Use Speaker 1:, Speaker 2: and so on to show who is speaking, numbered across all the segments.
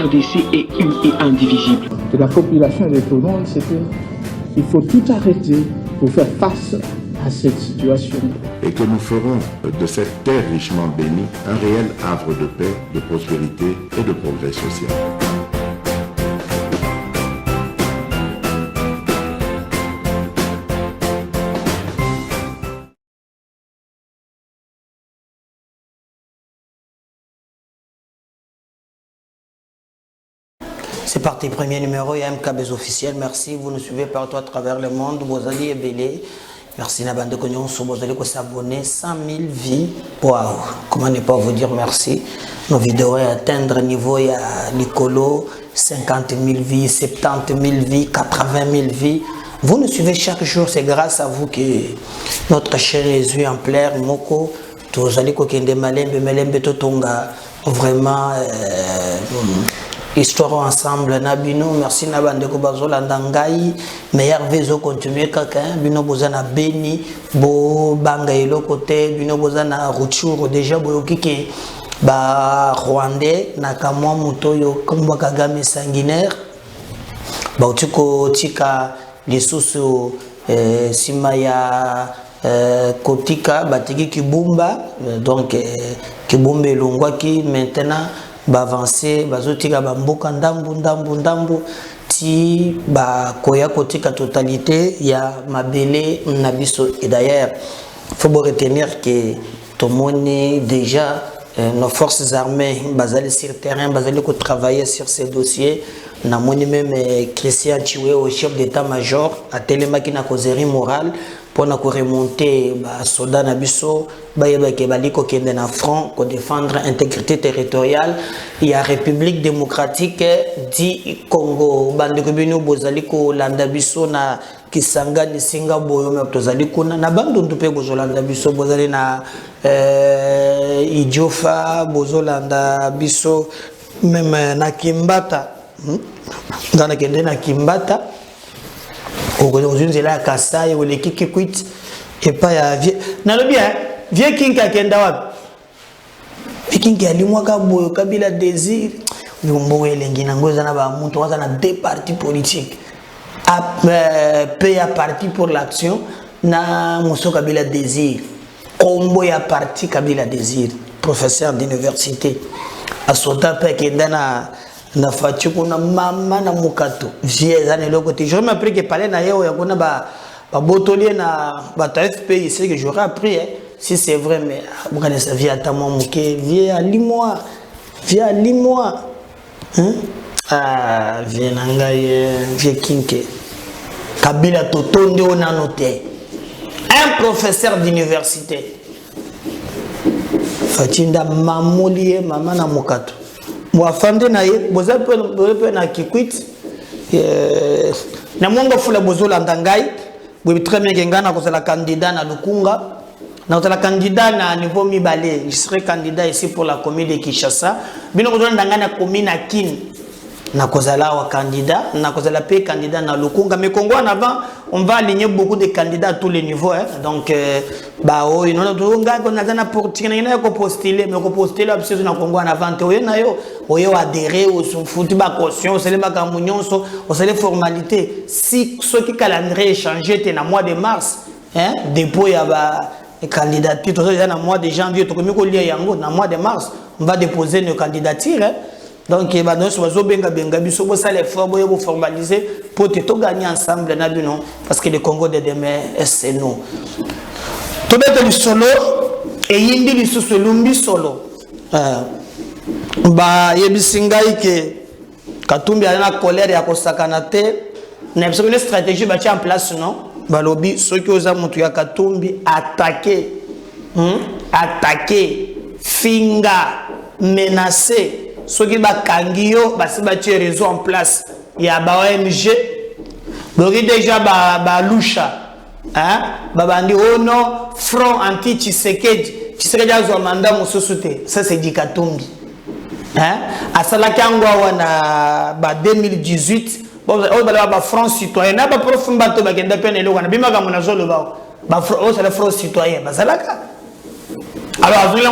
Speaker 1: RDC est une et indivisible.
Speaker 2: De la population et de tout le monde, c'est qu'il faut tout arrêter pour faire face à cette situation.
Speaker 3: Et que nous ferons de cette terre richement bénie un réel havre de paix, de prospérité et de progrès social.
Speaker 4: C'est parti, premier numéro, il y a MKBs officiel. Merci, vous nous suivez partout à travers le monde. Vous allez et belé. Merci, Nabande Cognon, vous allez s'abonner. 100 000 vies. Waouh, comment ne pas vous dire merci. Nos vidéos atteindre niveau, il y a Nicolo, 50 000 vies, 70 000 vies, 80 000 vies. Vous nous suivez chaque jour, c'est grâce à vous que notre chaîne est exemplaire. Moko, vous allez kokende malembe totonga. Vraiment. Histoire ensemble Nabino, merci Nabandeko Bazola Ndangai, meilleur vezo continuer quelqu'un, Bino Bozana Beni, Bo Bangailo côté, Bino Bozana Ruchuru, déjà Boyokike, Ba Rwandais, Nakamwa Mutoyo, Kumba Kagame sanguinaire, Bautiko Tika, les sous Simaya Kotika, Batiki Kibumba, donc Kibumba Lungwa qui maintenant. Avancer bazotika bamboka ndambu ti ba koya kotika totalité ya mabele nabiso. Et d'ailleurs faut retenir que tout le monde déjà nos forces armées basales sur terrain basales ko travailler sur ces dossiers na moni même Christian Chiwe au chef d'état-major a télémaki na causerie morale pour na ko remonter ba soldat na biso ba yebake baliko kende na front ko défendre intégrité territoriale. Il y a République démocratique du Congo bande ko bino bozali ko landa biso na Kisangani singa boyo me tozali kuna na bando ndupe bozolanda biso bozali na Idiofa bozolanda biso même na Kimbata dans kende na Kimbata aujourd'hui là Kasai ou les Kikikwit et pas ya vie na le bien vieux king kenda wapi king ali mwaka boyo Kabila désir ngombo elengi na ngoza na ba muntu waza na deux partis politiques PA parti pour l'action na Mousso Kabila désir combo ya parti Kabila désir professeur d'université a sota pe kenda na fati kuna mama na mukato vieux années lokote je m'appris que parler na yeo ya kuna ba botolier na ba FPI c'est que j'aurais appris hein, si c'est vrai mais bukane sa vie atamo muke vieux à 10 mois hein ah vieux nangaye vieux kinke Kabila totonde ona noté un professeur d'université fatinda mamolie mama na mukato Mwafande na ye, boza pe na Kikwit, na mwongo fula bozola Ndangai, bwe très bien ngana ko la candidat na Lukunga, na ko la candidat na niveau mibale, je serai candidat ici pour la commune de Kinshasa, bino bozola Ndangai na commune na Kin, na kozala wa candidat, na kozala pe candidat na Lukunga, mais Congo en avant, on va aligner beaucoup de candidats à tous les niveaux hein. Donc bah oh il non to nga ko na politique na ko postuler mais ko postuler absolument na Congo en avant to na yo oyo adhérer au foutu ba caution c'est les makambo so o c'est les formalités si ce qui calendrier changer té na mois de mars hein dépôt ya ba candidature to na mois de janvier to ko lier yango na mois de mars on va déposer nos candidatures hein. Donc il va nous choisir benga biso bo ça les forts bo formaliser pour tout gagner ensemble na bino parce que le Congo de demain c'est nous. To bete le solo et yindi li susulumbi solo. Ba yebisingai ke Katumbi ana colère ya kosakana te na une stratégie ba en place non ba lobby ceux qui osa mutu ya Katumbi attaquer finga menacer ceux qui ba kangio ba si ba tirer réseau en place il y a ba ONG donc déjà ba lusha hein ba bandi ono front anti Tshisekedi azo mandat mususute ça c'est dit Katumbi hein asala kangwa wana ba 2018 bon ba France citoyen na ba profumba to ba kenda pene lo wana bimaka mona zolo ba c'est le front citoyen ba salaka Alors, mais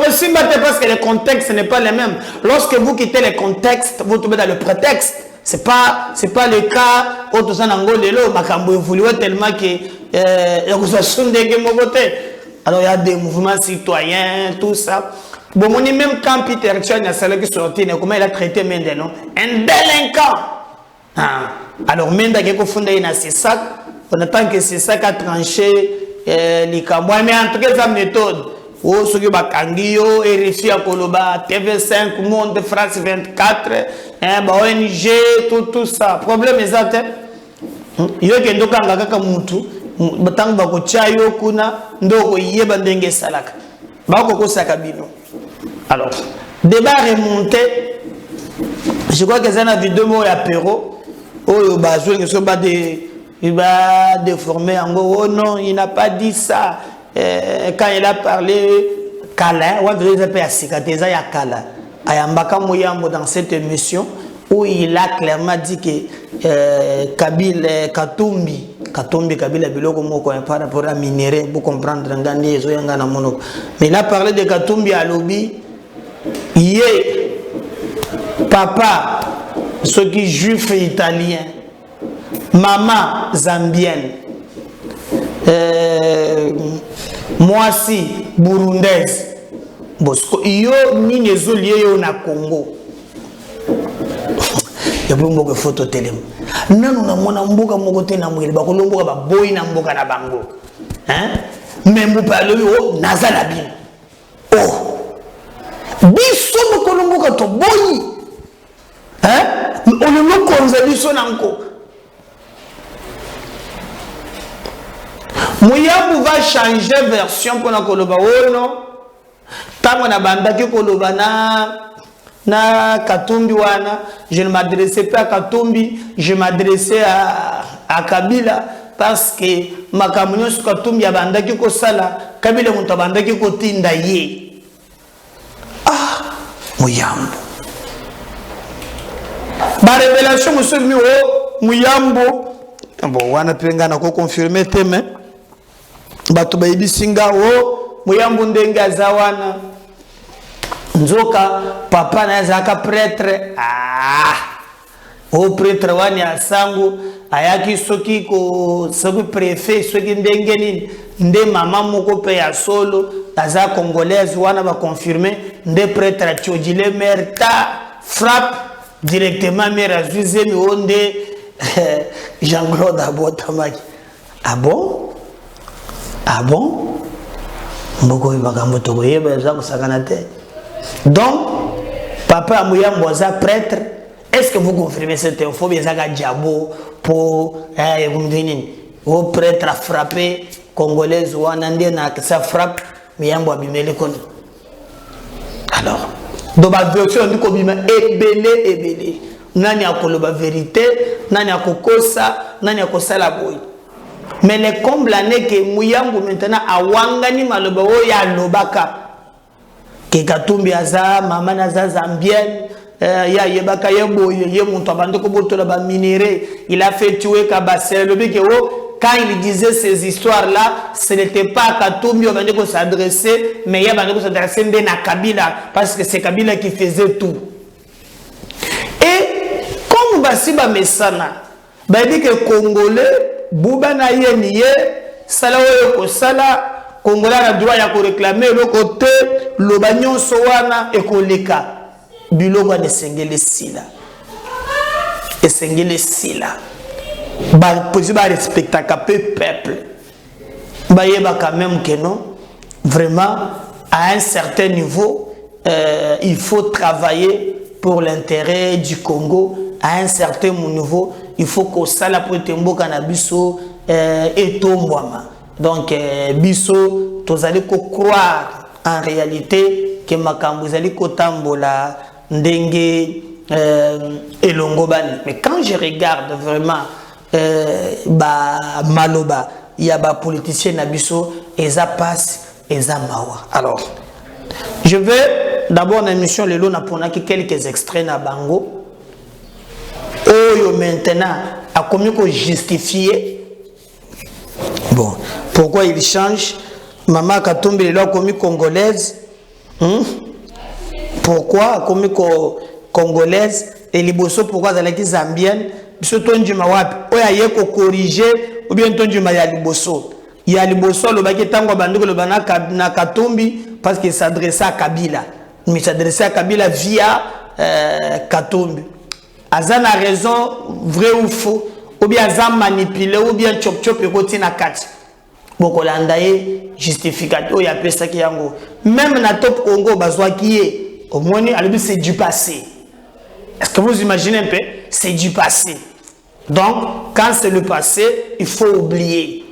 Speaker 4: aussi, parce que le contexte n'est pas le même. Lorsque vous quittez le contexte, vous tombez dans le prétexte. C'est pas le cas où tout ça n'a pas tellement que alors il y a des mouvements citoyens, tout ça. Bon, on est même quand Peter Chan a qui sorti, comment il a traité maintenant? Un délinquant. Ah. Alors, Menda qui a fondé une CESAC, on attend que CESAC a tranché les Camerounais, mais en tout cas, sa méthode. Oh, ce qui va Kangio, RFI à Koloba, TV5, Monde, France 24, ONG, tout ça. Problème est ça, il y a des gens qui ont mutu, batang bako chayo kuna, ndoko yeba ndenge salaka. Bako ko sakabino. Alors, débat remonté. Je crois que c'est une vidéo où il y a apéro. Oh, il va déformer en gros. Oh non, il n'a pas dit ça. Quand il a parlé, Kala, on va dire qu'il y a Sikateza, il y a Kala. Ayambaka Mouyambo dans cette émission où il a clairement dit que Katumbi, Kabila Biloko Moko, par rapport à minérer, pour comprendre, mais il a parlé de Katumbi à Lobi. Il est papa, ce qui est juif et italien, maman zambienne, moi si burundaise, Bosco, yo ni lié yo na Congo. Il y a beaucoup photo télé. Non, na mona mboka mokote na mwele ba kolomboka ba boy na mboka na bango. Hein? Même vous parlez yo nazala bien. Oh. Biso mokolomboka to boy. Hein? On ne konza biso nanko. Mouyabou va changer version pour la koloba oh non. Tant na bandaki koloba na Katumbi wana, je ne m'adressais pas à Katumbi, je m'adressais à Kabila parce que ma communion sur Katumbi a bandaki ko sala, Kabila monta bandaki ko tinda ye. Ah, Mouyambo. Ba révélation monsieur mi o Mouyambo. Bon, wana penga na ko confirmer teme. Bato ba ibisinga o Mouyambo ndenge azawana. Nzoka papa na zaka prêtre o prêtre wani asangu ayaki soki ko soki préfet soki ndenge nini nde mama moko pe ya solo aza congolaise wana ba confirmer nde prêtre Tchodile mère ta frappe directement mère azuzemi onde Jean-Claude Abotamaki. Ah bon? Ah bon? Mboko ibakambo tokoyeba za kusakana te. Donc, papa Mouyambo est prêtre. Est-ce que vous confirmez cette info? Bien, ça diabo pour au prêtre a frappé congolaise ou anandé na ça frappe Mouyambo abimele kon. Alors, dans ma version du kobima ebele. Nani akoloba vérité, nani akokosa, nani akosala boy. Mais le comble n'est que Mouyambo maintenant a wangani maloba o ya lobaka. Katumbi aza mama naza zambienne ya yebaka yebo ye muntu abande ko botola ba minéré il a fait tuer Kabasele le bike o quand il disait ces histoires là ce n'était pas Katumbi abande ko s'adresser mais il abande ko s'adresser na Kabila parce que c'est Kabila qui faisait tout et comme basiba mesana ba dit que congolais buba na ye niye sala o ko sala Congolais a le droit de réclamer le côté, le bagnon soana et koleka. Biloba ne sengele sila. Et sengele sila. Ba possible respecter le peuple. Ba yeba quand même que non. Vraiment, à un certain niveau, il faut travailler pour l'intérêt du Congo. À un certain niveau, il faut que ça la pour tembo canabiso et tombouama. Donc, biso, tous allez croire en réalité que makambo allez kotambola ndenge et longobani. Mais quand je regarde vraiment maloba, il y a des politiciens nabiso et ça passe et ça mawa. Alors, je vais d'abord dans l'émission le lot pour quelques extraits na bango. Oh maintenant à combien qu'on justifier. Bon, pourquoi il change? Maman Katumbi l'a commis congolaise. Pourquoi commis congolaise et liboso pourquoi elle est zambienne? Biso tonji mawapi oya ye ko corriger ou bien tonji ma ya liboso. Ya liboso lo baki tango bandiko lo bana na Katumbi parce qu'il s'adressait à Kabila. Mais s'adressait à Kabila via Katumbi. Azan a raison, vrai ou faux, ou bien Azan manipulé, ou bien chop chop et côté na kat. Bokolandaye justificatif, il y a plus ça qui yango. Même na top Congo, bazwa qui est, au moins, c'est du passé. Est-ce que vous imaginez un peu? C'est du passé. Donc, quand c'est le passé, il faut oublier.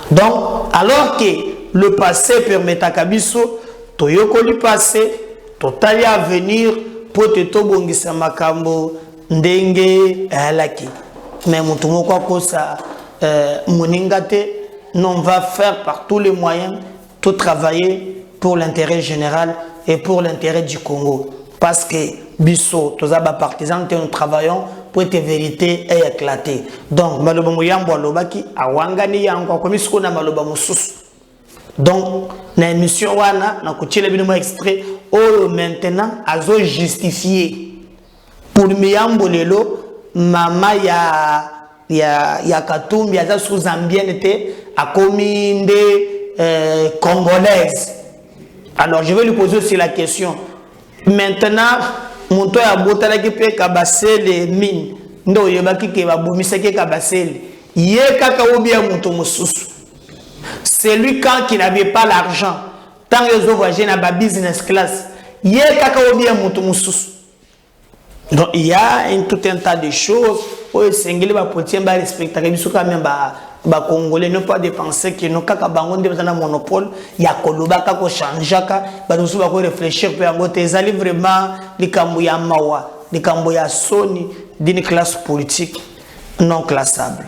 Speaker 4: Donc, alors que le passé permet à Kabiso, Toyoko le passé, Totali à venir, pour te tobongisa makambo, ndenge, alaki. Mais mon tomo quoi que ça, moningate, on va faire par tous les moyens, tout travailler pour l'intérêt général et pour l'intérêt du Congo. Parce que, Bisso, tous les partisans, nous travaillons pour que la vérité ait éclaté. Donc, maloba mouyambo alobaki, awangani yango, comme si on a maloba moussous. Donc, dans l'émission wana, na kuchile bino extrait, oh maintenant, azo justifié. Pour miyambo lelo, mama ya Katumbi, ya sous zambienne était, a commis des congolaises. Alors, je vais lui poser aussi la question. Maintenant, mon toit a botalé qui peut cabasser les mines. Ndo yebaki ke babomisa ke kabasser. Yé kaka obia monto moussous. C'est lui quand il n'avait pas l'argent. Tant que les voyageurs n'ont business class. Yé kaka obia monto moussous. Donc il y a tout un tas de choses. Oui, c'est un peu pour ba respecter. Il faut quand même ba Congolais ne pas dépenser que nous kaka bango de un monopole. Il y a koloba kako changeaka. Ba nous ba réfléchir pour ngo tezali vraiment les kambuya mawa, les kambuya soni d'une classe politique non classable.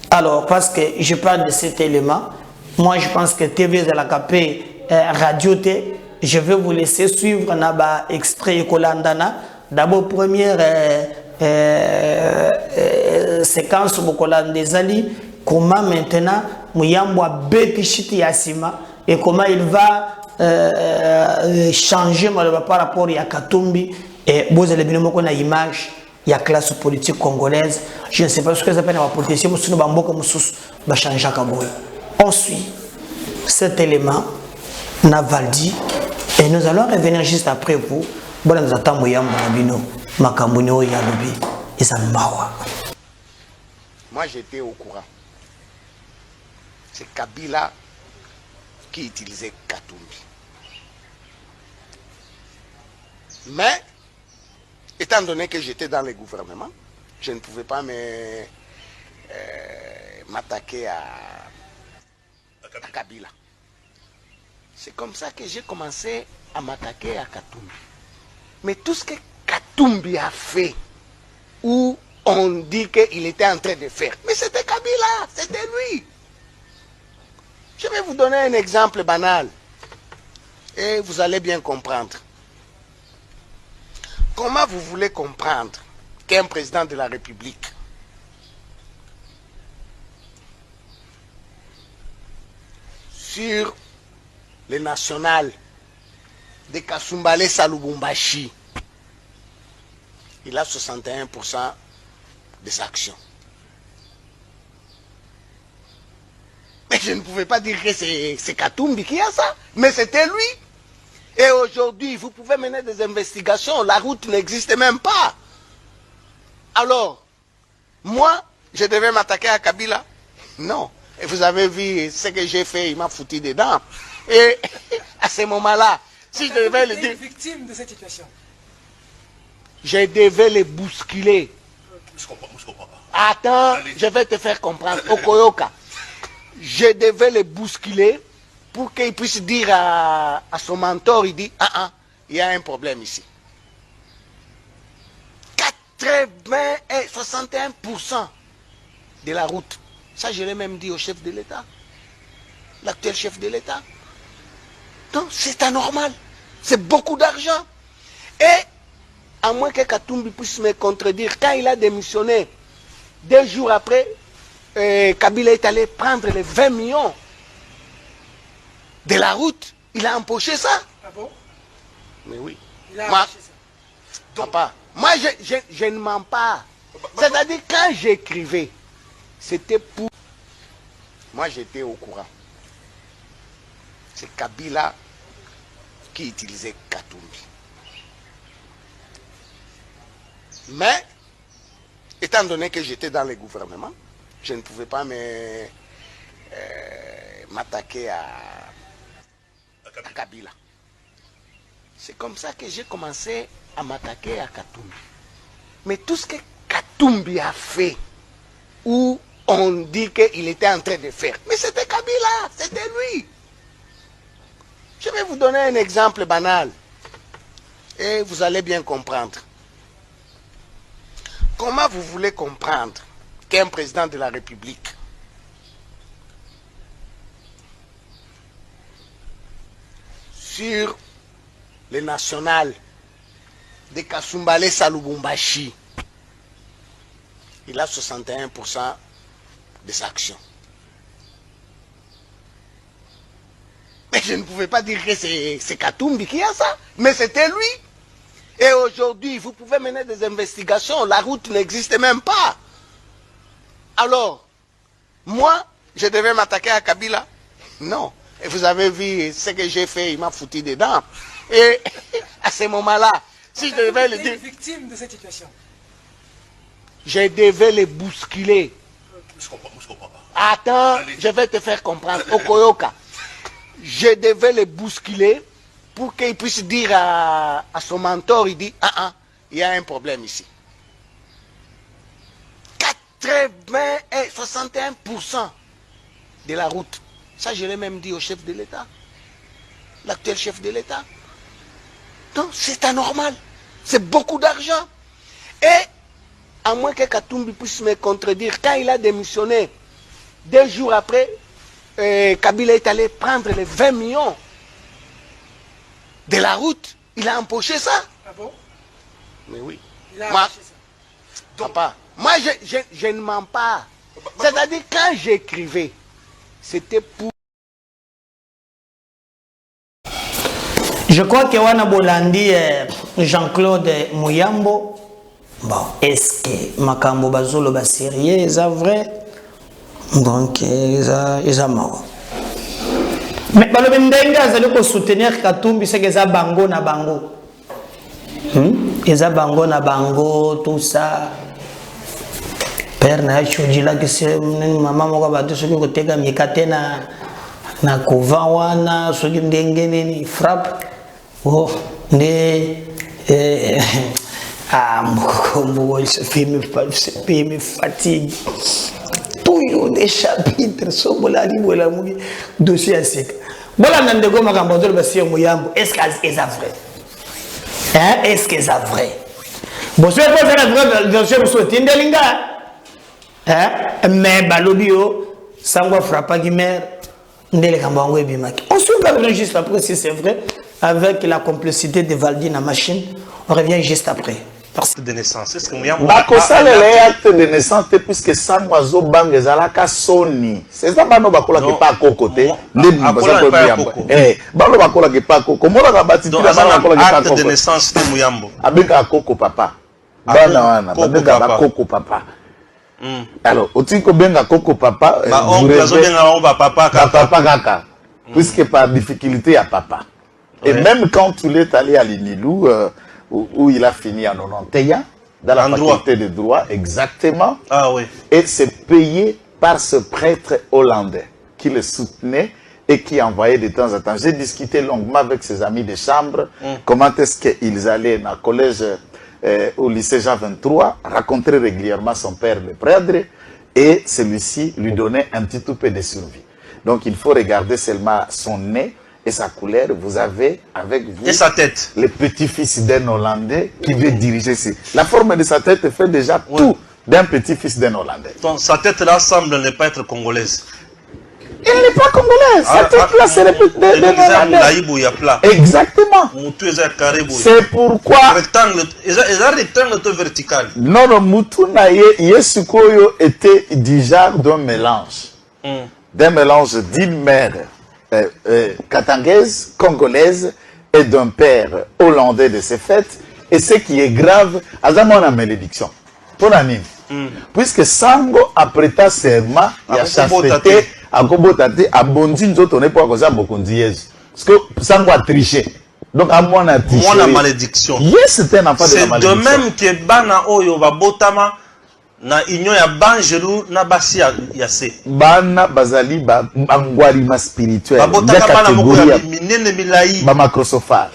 Speaker 4: Alors parce que je parle de cet élément, moi je pense que TV de la KP radio T, je vais vous laisser suivre naba extrait Kolandana. D'abord première séquence Bokolan des Ali, comment maintenant Mouyambo Betishiti Yassima et comment il va changer par rapport à Katumbi et vous allez bien voir une image il y a classe politique congolaise. Je ne sais pas ce que ça s'appelle la politique, mais nous avons changer. On suit cet élément, Navaldi, et nous allons revenir juste après vous. Moi
Speaker 5: j'étais au courant. C'est Kabila qui utilisait Katumbi. Mais, étant donné que j'étais dans le gouvernement, je ne pouvais pas m'attaquer à Kabila. C'est comme ça que j'ai commencé à m'attaquer à Katumbi. Mais tout ce que Katumbi a fait, où on dit qu'il était en train de faire, mais c'était Kabila, c'était lui. Je vais vous donner un exemple banal, et vous allez bien comprendre. Comment vous voulez comprendre qu'un président de la République sur les nationales de Kasumbalé Salubumbashi, il a 61% des actions. Mais je ne pouvais pas dire que c'est Katumbi qui a ça, mais c'était lui. Et aujourd'hui, vous pouvez mener des investigations, la route n'existe même pas. Alors, moi, je devais m'attaquer à Kabila? Non. Et vous avez vu ce que j'ai fait, il m'a foutu dedans. Et à ce moment-là, si je devais le dire...
Speaker 6: victime de cette situation.
Speaker 5: Je devais les bousculer.
Speaker 6: Je comprends pas.
Speaker 5: Attends, je vais te faire comprendre. Okoyoka. Je devais les bousculer pour qu'il puisse dire à son mentor, il dit, il y a un problème ici. 61% de la route. Ça, je l'ai même dit au chef de l'État. L'actuel chef de l'État. Donc, c'est anormal. C'est beaucoup d'argent. Et, à moins que Katumbi puisse me contredire, quand il a démissionné, 2 jours après, Kabila est allé prendre les 20 millions de la route, il a empoché ça.
Speaker 6: Ah bon?
Speaker 5: Mais oui.
Speaker 6: Il a
Speaker 5: Moi,
Speaker 6: arraché ça.
Speaker 5: papa, moi je ne mens pas. C'est-à-dire quand j'écrivais, c'était pour... Moi j'étais au courant. C'est Kabila qui utilisait Katumbi. Mais, étant donné que j'étais dans le gouvernement, je ne pouvais pas m'attaquer à Kabila. C'est comme ça que j'ai commencé à m'attaquer à Katumbi. Mais tout ce que Katumbi a fait, où on dit qu'il était en train de faire, mais c'était Kabila, c'était lui. Je vais vous donner un exemple banal et vous allez bien comprendre. Comment vous voulez comprendre qu'un président de la République sur le national de Kasumbalé Salubumbashi, il a 61% des actions. Mais je ne pouvais pas dire que c'est Katumbi qui a ça, mais c'était lui. Et aujourd'hui, vous pouvez mener des investigations, la route n'existe même pas. Alors, moi, je devais m'attaquer à Kabila? Non. Et vous avez vu ce que j'ai fait, il m'a foutu dedans. Et à ce moment-là, si je devais le dire...
Speaker 6: victime de cette situation.
Speaker 5: Je devais le bousculer.
Speaker 6: Je comprends pas.
Speaker 5: Attends,
Speaker 6: allez.
Speaker 5: Je vais te faire comprendre. Okoyoka. Je devais le bousculer pour qu'il puisse dire à son mentor, il dit, il y a un problème ici. 61% de la route. Ça, je l'ai même dit au chef de l'État. L'actuel chef de l'État. Donc, c'est anormal. C'est beaucoup d'argent. Et, à moins que Katumbi puisse me contredire, quand il a démissionné, 2 jours après, Kabila est allé prendre les 20 millions de la route. Il a empoché ça.
Speaker 6: Ah bon?
Speaker 5: Mais oui.
Speaker 6: Il a
Speaker 5: Moi,
Speaker 6: arraché ça.
Speaker 5: papa, moi je ne mens pas. C'est-à-dire quand j'écrivais, c'était pour...
Speaker 4: Je crois que wana bolandi Jean-Claude Muyambo. Bon, est-ce que makambo bazolo ba sérieux, est vrai? Donc, ils mort. Mais balobi ndenge azali ko soutenir Katumbi, c'est que ça bango na bango. Eza bango na bango, tout ça. Père na choji la que c'est maman moko ba soki ko teka mikate na kuvawana soki ndenge nini frappe. Oh, ne moko ce film me fatigue. Toujours des chapitres sobolali bola mugi dossier sec. Bola ndeko makambo to basi Muyambo, est-ce que c'est vrai? Hein, est-ce que c'est vrai? Bon, je vais poser la vraie version sur Tindelinga. Hein, mais balobio sangwa frappa guimer ndele kambango ebimaki. On se regarde juste après si c'est vrai avec la complicité de Valdi na machine. On revient juste après.
Speaker 7: Acte de naissance. Est-ce que Muyambo
Speaker 2: acte de naissance puisque Sangwa zo bang ezalaka soni. C'est ça bano bakola ke pa kokote. Bano bakola ke pa koko. Mola ka bati tila bano bakola ke pa koko.
Speaker 7: Acte de naissance de Muyambo.
Speaker 2: Abeka koko papa. Bana wana babeka koko papa. Alors, otiko benga koko papa.
Speaker 7: On benga papa
Speaker 2: kaka. Puisque par difficulté à papa. Et même quand il est allé à l'Inilou, où il a fini en 91, dans la faculté de droit, exactement.
Speaker 7: Ah oui. Et
Speaker 2: c'est payé par ce prêtre hollandais qui le soutenait et qui envoyait de temps en temps. J'ai discuté longuement avec ses amis de chambre, comment est-ce qu'ils allaient dans le collège, au lycée Jean 23, rencontrer régulièrement son père, le prêtre, et celui-ci lui donnait un petit peu de survie. Donc il faut regarder seulement son nez et sa couleur. Vous avez avec vous
Speaker 7: et sa tête.
Speaker 2: Le petit-fils d'un Hollandais qui veut diriger ici. La forme de sa tête fait déjà tout d'un petit-fils d'un Hollandais.
Speaker 7: Donc sa tête là semble ne pas être congolaise.
Speaker 2: Elle n'est pas congolaise. Sa tête là c'est le
Speaker 7: Hollandais.
Speaker 2: Exactement. C'est pourquoi.
Speaker 7: Rectangle, rectangle vertical.
Speaker 2: Non, non, Mutuna Yesukoyo était du genre d'un mélange. D'un mélange d'une mère katangaise, congolaise, et d'un père hollandais de ce fait. Et ce qui est grave, Azama a malédiction. Pour la nime. Puisque Sango a prêté serment, il a chasteté, a kobotate, a bondi, nous autres, on n'est pas comme ça, beaucoup de parce que Sango a triché. Donc, à moi, on a triché.
Speaker 7: Moi, la malédiction.
Speaker 2: Yes, c'est un enfant de la malédiction.
Speaker 7: C'est de même que Bana Oyo va botama na union ya Bangelou na basi ya se.
Speaker 2: Bana bazali ba angwarima spirituel.
Speaker 7: Ba botaka bana moko ya minene milai.
Speaker 2: Ba macrosophale.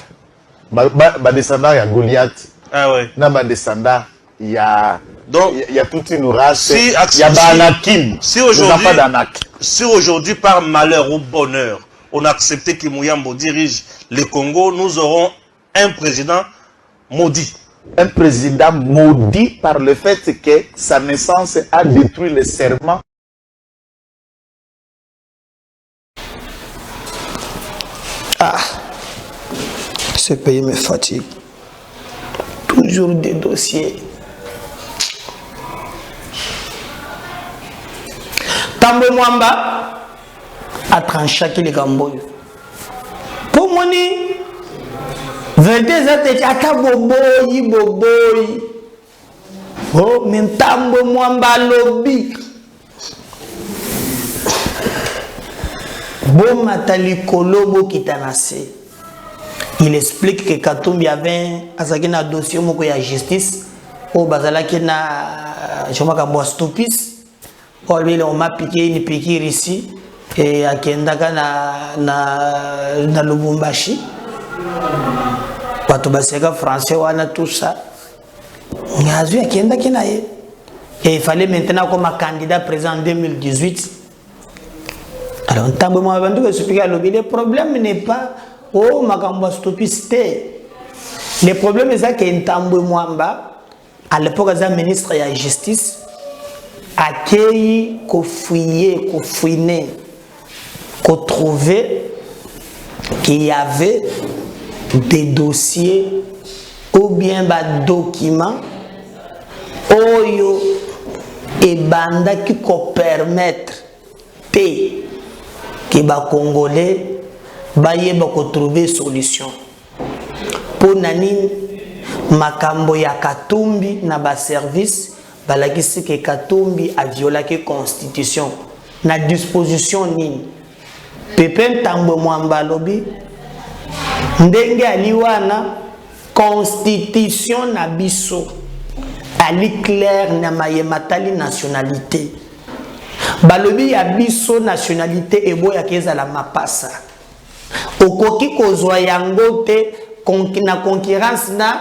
Speaker 2: Ba descendant ya Goliath.
Speaker 7: Ah ouais.
Speaker 2: Na ba descendant ya
Speaker 7: donc
Speaker 2: il y a toute une race.
Speaker 7: Si,
Speaker 2: il y a Anakim.
Speaker 7: Si aujourd'hui par malheur ou bonheur, on a accepté que Mouyambo dirige le Congo, nous aurons un président maudit.
Speaker 2: Un président maudit par le fait que sa naissance a détruit le serment.
Speaker 4: Ah, ce pays me fatigue. Toujours des dossiers. Tambo Mwamba a tranché les gamboy. Pour moi, vérité, c'est ata boboy. Oh, mais Tambo Mwamba lobby. Bon matali kolobo kitanase. Il explique que Katumbi avait un dossier de la justice au bazala qui na chomaka stupis. On m'a piqué une piqûre ici et à Kendaka na Lubumbashi. Quand on français on a tout ça. Et il fallait maintenant comme un candidat présent en 2018. Alors, le problème n'est pas oh makambo stupidité. Le problème est que Ntambo Mwamba à l'époque as ministre de la justice accueilli ko fouiller ko fouiner ko trouver qu'il y avait des dossiers ou bien des documents oyo et banda qui ko permettre te que les Congolais va trouver solution. Pour nani makambo ya Katumbi na ba service balakisi que Katumbi a violé la constitution na disposition nini Pepe Tambo Mwamba lobi ndenge aliwana constitution na biso ali clair na mayematali nationalité balobi ya biso nationalité ebo ya keza la mapasa okoki kozwa yango te na concurrence na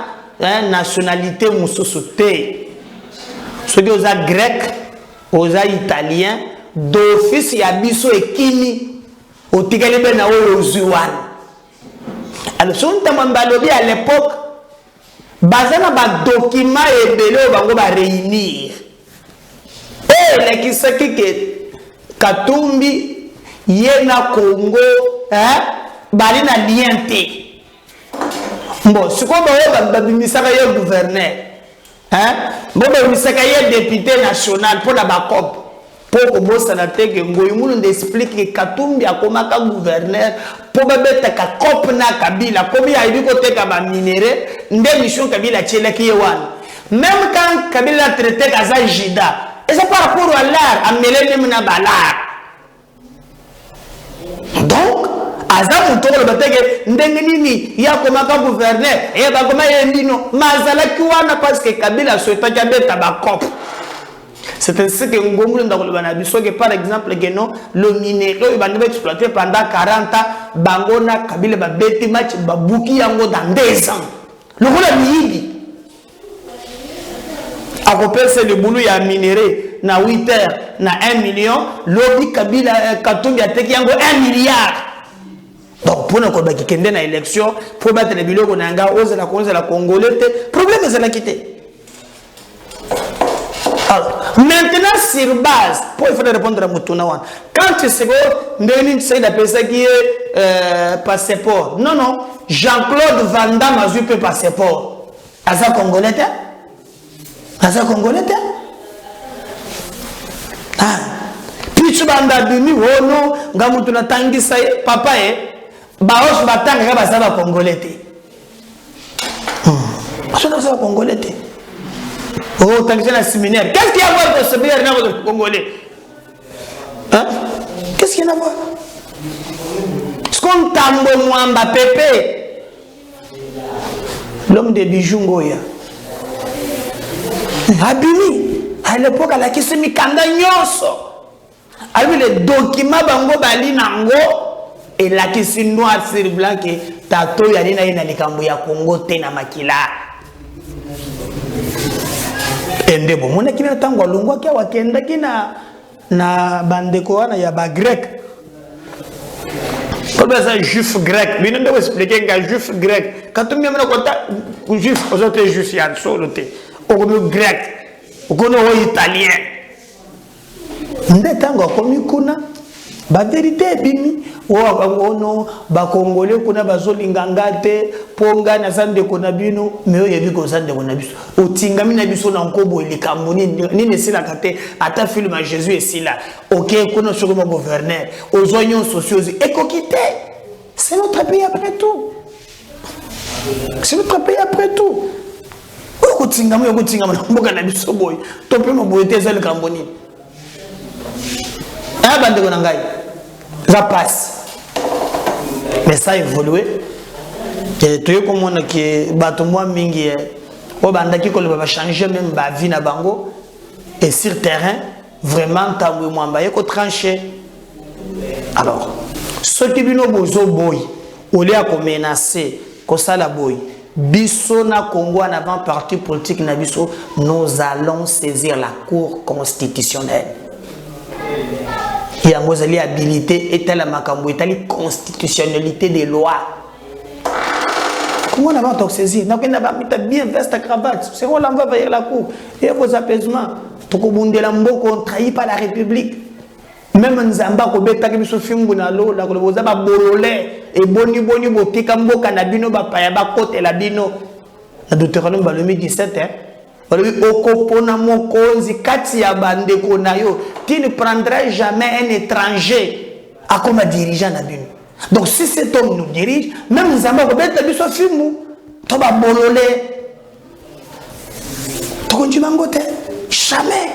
Speaker 4: nationalité mususu te soki oza grec oza italien d'office ya biso ekimi otikali be na oyo ozwi wana alors so ntambo balobi à l'époque baza na badocument ebele oyo bango baréunir elekisaki ke Katumbi ye na Congo bali na lien te bon sikoyo baoyo babimisaka ye gouverneur bo babimisaka ye député national mpo na bacope mpo kobosana te ke ngoyi mulu nde explique ke Katumbi akomaka gouverneur mpo babetaka cope na Kabila komi ayebi koteka baminere nde mission Kabila atielaki ye wana même quand Kabila traité kaza jida. Et c'est par rapport à l'art, à mêler même na balar. Donc, Azam on tourne le bataille, ndengeni, il y a comme un gouverneur, et il y a comme un lino, mazala kiwana parce que Kabila souhaite pas qu'il tabakop. C'est ainsi que Ngomou dans le Banabi, soit que par exemple, le minerai, il va nous exploiter pendant 40 ans, Bangona, Kabila, Babeti match, Babouki, Yango dans 2 ans. Le rôle est mibi. A repérer le boulot ya minéré na 8 heures na 1 million lobby Kabila Katumbi ateki yango 1 milliard. Donc pour nous ko kende na élection pour battre les biloko nanga oza la congolais problème c'est la quitter. Alors maintenant sur base pour il faut répondre à Mutuna quand tu sais que ndeni c'est la personne qui est passeport non Jean-Claude Van Damme a eu passeport asa congolais Aza Congolais. Puis biso banda bimi wono ngamutu na tangisa papa baos batanga ba saba congolais te asona saba congolais te oh tangisa na séminaire qu'est-ce qu'il y a à voir avec le séminaire na congolais hein qu'est-ce qu'il y a à voir ce qu'on tambo mwamba pépé l'homme de bijoux ngoya abimi à l'époque la kisi mikanda nyonso abi les documents bango bali nango et la kisi noir sur blanc que tato ya nina ina likambo ya Congo te na makila ende bo mona kina tango longwa kia wakenda kina na bandeko wana ya ba grec comme ça juif grec bino ndo expliquer nga juif grec quand tu me mena kota juif aujourd'hui juif ya solo te au grec au italien ndetango komi kuna ba vérité bimi ono ba congolais kuna bazolinga ngate ponga na sande kona bino mais oyebi ko sande kona biso otingami na biso na nkobo likambo nini sila kate ata film à Jésus et sila OK kuna sur mon gouverneur aux oignons sociaux ekokite c'est notre pays après tout c'est notre pays après tout okotingami na mboka na biso boy to pe mo boyete za likambo nini bande kona ngai ça passe mais ça a évolué et tu es comme on a qui bateau moi mingi au bandaki ko va changer même ba vie na bango et sur terrain vraiment tambo moi ba ko trancher alors ce qui bino bozo boy au lieu ko menacer ko sala boy biso na Congo en avant parti politique na biso nous allons saisir la cour constitutionnelle. Il y a une habilité et telle makambo et telle constitutionnalité des lois. Comment on va saisir? Donc on a bien veste à cravate. C'est on va vers la cour. Et vos apaisements. Tokobunde lambo on trahit pas la République. Même Nzamba ko beta ke biso fingu na lo la ko boza ba bololé et boni botika mboka na bino ba paya ba kote la bino. Na Deutéronome ba le 17 hein. Okopona mokonzi kati ya bandeko na yo, tu ne prendras jamais un étranger à comme dirigeant na bino. Donc si cet homme nous dirige, même nous avons peut-être biso fimu, to ba bololé. To konji mangote, jamais.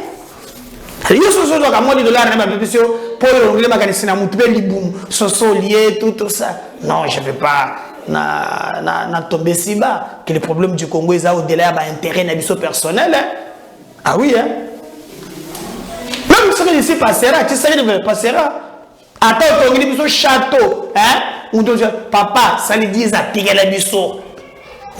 Speaker 4: Yo soso ka modi dollar na ba biso pour le ma kanisi na mutu be libum, soso lié tout ça. Non, je vais pas na tomber si bas que le problème du Congo est au-delà de l'intérêt personnel. Hein? Ah oui, hein? Même si ici passera, tu sais qu'il passera. Attends, tu as un château. Hein? Ou papa, ça lui dit à tirer la biseau.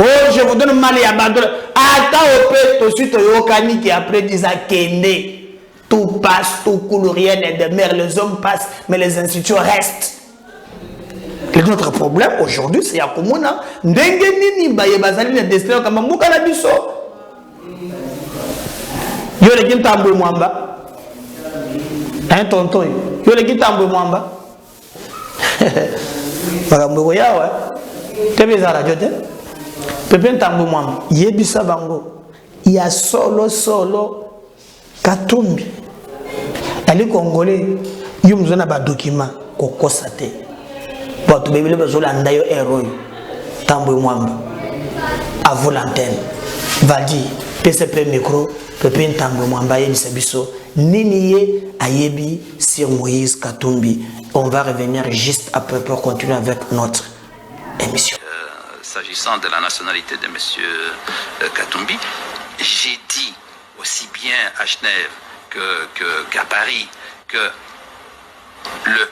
Speaker 4: Oh, je vous donne mal et abandonne. Attends, au fait, tout de suite, il qui après dit à Kende. Tout passe, tout coule, rien n'est de mer. Les hommes passent, mais les institutions restent. Notre problème aujourd'hui, c'est à Komona. Ndengeni baye bazali na destin kama muka na biso. Yo le kintambo mwamba. Hein tonton. Yo le kintambo mwamba. Bagambo yawa. Tebe za radio te. Pepe ntambo mwamba. Yebisa bango. Ya solo Katumbi. Ali Congolais, yo mzona ba document kokosa te. Tu bébé besoin d'ailleurs héros tambo mwamba à vous l'antenne Valdi PCP micro pepin tambo mwamba yebisa biso nini ayebi sur Moïse Katumbi. On va revenir juste après pour continuer avec notre émission.
Speaker 8: S'agissant de la nationalité de monsieur Katumbi, j'ai dit aussi bien à Genève qu'à Paris que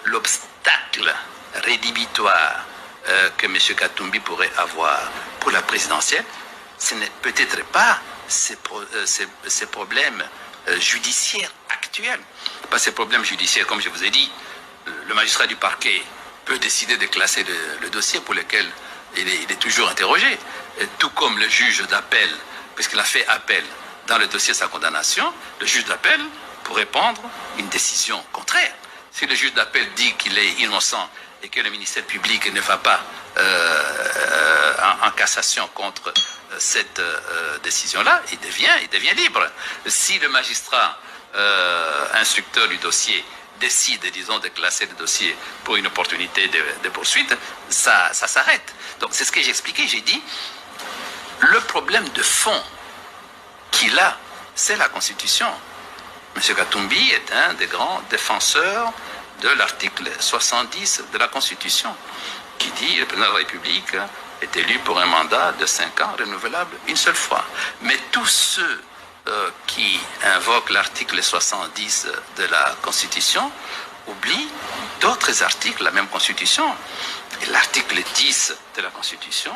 Speaker 8: l'obstacle rédhibitoire que M. Katumbi pourrait avoir pour la présidentielle, ce n'est peut-être pas ces problèmes judiciaires actuels. Pas ces problèmes judiciaires, comme je vous ai dit, le magistrat du parquet peut décider de classer le dossier pour lequel il est toujours interrogé, et tout comme le juge d'appel, puisqu'il a fait appel dans le dossier de sa condamnation, le juge d'appel pourrait prendre une décision contraire. Si le juge d'appel dit qu'il est innocent et que le ministère public ne va pas en cassation contre cette décision-là, il devient libre. Si le magistrat instructeur du dossier décide, disons, de classer le dossier pour une opportunité de poursuite, ça s'arrête. Donc c'est ce que j'ai expliqué, j'ai dit, le problème de fond qu'il a, c'est la Constitution. M. Katumbi est un des grands défenseurs de l'article 70 de la Constitution, qui dit que le président de la République est élu pour un mandat de 5 ans, renouvelable une seule fois. Mais tous ceux qui invoquent l'article 70 de la Constitution oublient d'autres articles de la même Constitution. Et l'article 10 de la Constitution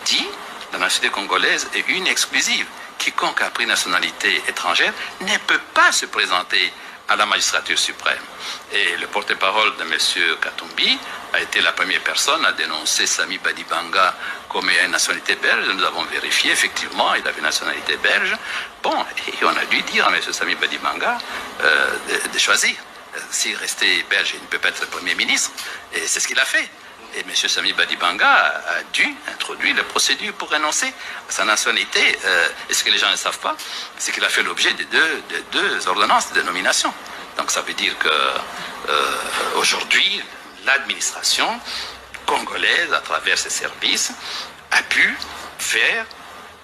Speaker 8: dit « La nationalité congolaise est une exclusive. Quiconque a pris nationalité étrangère ne peut pas se présenter à la magistrature suprême. » Et le porte-parole de M. Katumbi a été la première personne à dénoncer Sami Badibanga comme ayant une nationalité belge. Nous avons vérifié, effectivement, il avait une nationalité belge. Bon, et on a dû dire à M. Sami Badibanga de choisir. S'il restait belge, il ne peut pas être Premier ministre. Et c'est ce qu'il a fait. Et M. Sami Badibanga a dû introduire la procédure pour renoncer à sa nationalité. Et ce que les gens ne savent pas, c'est qu'il a fait l'objet de deux ordonnances de nomination. Donc ça veut dire qu'aujourd'hui, l'administration congolaise, à travers ses services, a pu faire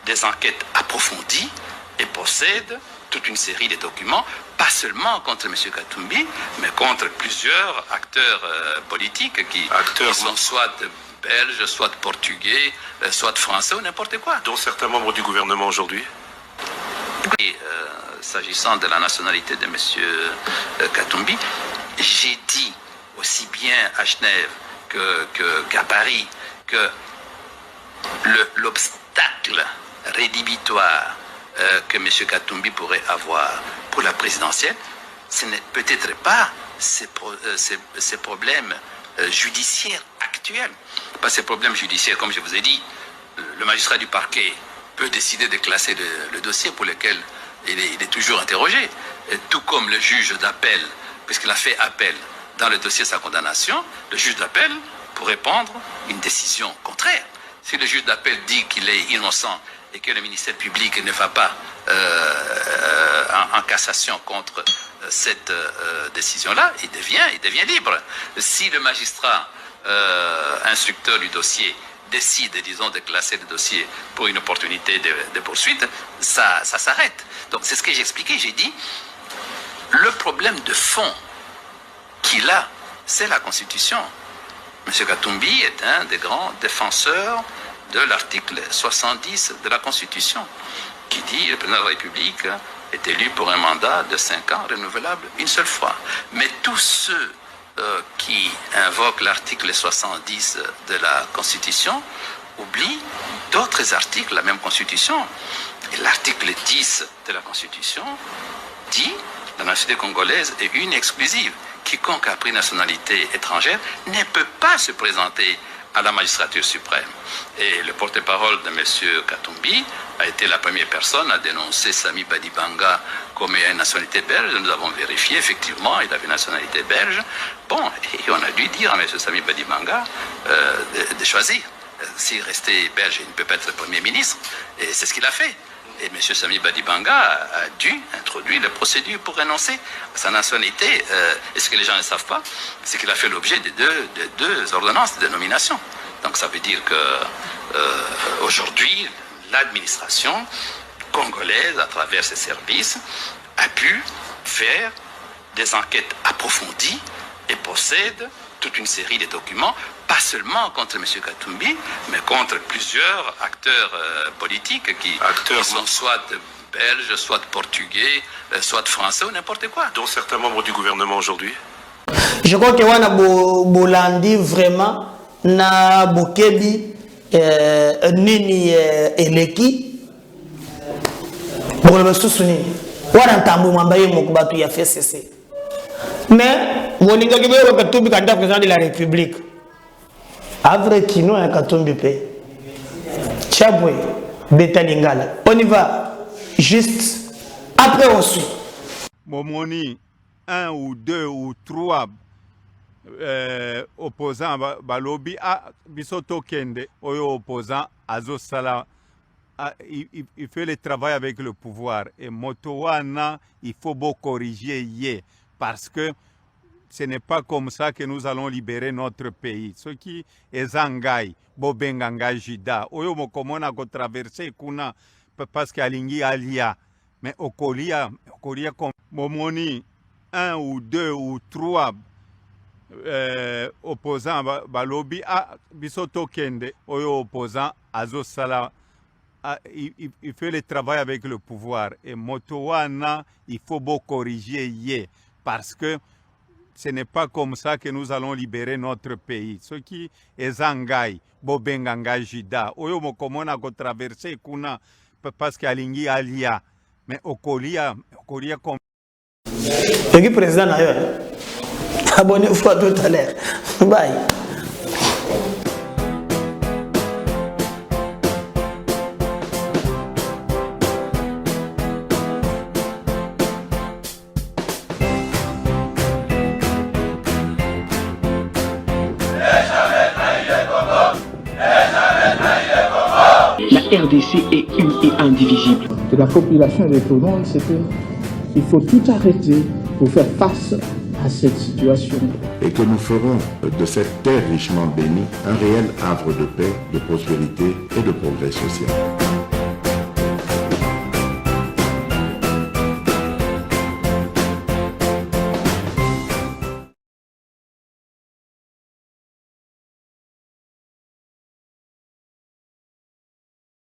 Speaker 8: des enquêtes approfondies et possède toute une série de documents, pas seulement contre M. Katumbi, mais contre plusieurs acteurs politiques qui sont soit belges, soit portugais, soit français ou n'importe quoi.
Speaker 6: Dont certains membres du gouvernement aujourd'hui.
Speaker 8: Et s'agissant de la nationalité de M. Katumbi, j'ai dit aussi bien à Genève qu'à Paris que l'obstacle rédhibitoire que M. Katumbi pourrait avoir pour la présidentielle, ce n'est peut-être pas ces problèmes judiciaires actuels. Pas ces problèmes judiciaires, comme je vous ai dit, le magistrat du parquet peut décider de classer le dossier pour lequel il est toujours interrogé, et tout comme le juge d'appel, puisqu'il a fait appel dans le dossier de sa condamnation, le juge d'appel pourrait prendre une décision contraire. Si le juge d'appel dit qu'il est innocent et que le ministère public ne va pas en cassation contre cette décision-là, il devient libre. Si le magistrat instructeur du dossier décide, disons, de classer le dossier pour une opportunité de poursuite, ça s'arrête. Donc c'est ce que j'ai expliqué, j'ai dit, le problème de fond qu'il a, c'est la Constitution. M. Katumbi est un des grands défenseurs de l'article 70 de la Constitution, qui dit que le président de la République est élu pour un mandat de 5 ans, renouvelable une seule fois. Mais tous ceux qui invoquent l'article 70 de la Constitution oublient d'autres articles de la même Constitution. Et l'article 10 de la Constitution dit « La nationalité congolaise est une exclusive. Quiconque a pris nationalité étrangère ne peut pas se présenter à la magistrature suprême. » Et le porte-parole de M. Katumbi a été la première personne à dénoncer Sami Badibanga comme ayant une nationalité belge. Nous avons vérifié, effectivement, il avait une nationalité belge. Bon, et on a dû dire à M. Sami Badibanga de choisir. S'il restait belge, il ne peut pas être Premier ministre. Et c'est ce qu'il a fait. Et M. Sami Badibanga a dû introduire la procédure pour renoncer à sa nationalité. Et ce que les gens ne savent pas, c'est qu'il a fait l'objet de deux ordonnances de nomination. Donc ça veut dire qu'aujourd'hui, l'administration congolaise, à travers ses services, a pu faire des enquêtes approfondies et possède toute une série de documents, pas seulement contre M. Katumbi, mais contre plusieurs acteurs politiques qui sont soit belges, soit portugais, soit français ou n'importe quoi.
Speaker 6: Dont certains membres du gouvernement aujourd'hui.
Speaker 4: Je crois que wana bolandi vraiment na bokebi nini eleki boloba susu nini wana ntambu mwambaye mokubatu ya FCC. Mais moninga kibero Katumbi candidat président de la République. Avre kino ya Katumbi pe. Chabwe Betalingala. On y va juste après on suit.
Speaker 9: Momoni 1 ou 2 ou 3 opposants balobi a bisoto kende oyo opposant azo sala il fait le travail avec le pouvoir et motowana il faut beau corriger ye parce que ce n'est pas comme ça que nous allons libérer notre pays. Ce qui est Zangai, Bobenganga Jida, Oyo Mokomona ko traverser kuna parce qu'Alingi Alia, mais Okolia comme Momoni 1 ou 2 ou 3 opposants balobi bisoto kende Oyo opposant Azo Sala. Il fait le travail avec le pouvoir et Motowana il faut corriger parce que ce n'est pas comme ça que nous allons libérer notre pays. Ce qui est Zangai, Bobenganga Jida, Oyo Mokomona ko traverser kuna parce qu'Alingi Alia, mais Okolia comme
Speaker 4: Le président d'ailleurs. Abonnez-vous à tout à l'heure. Bye.
Speaker 1: La RDC est une et indivisible.
Speaker 10: De la population et de tout le monde, c'est qu'il faut tout arrêter pour faire face à cette situation.
Speaker 3: Et que nous ferons de cette terre richement bénie un réel havre de paix, de prospérité et de progrès social.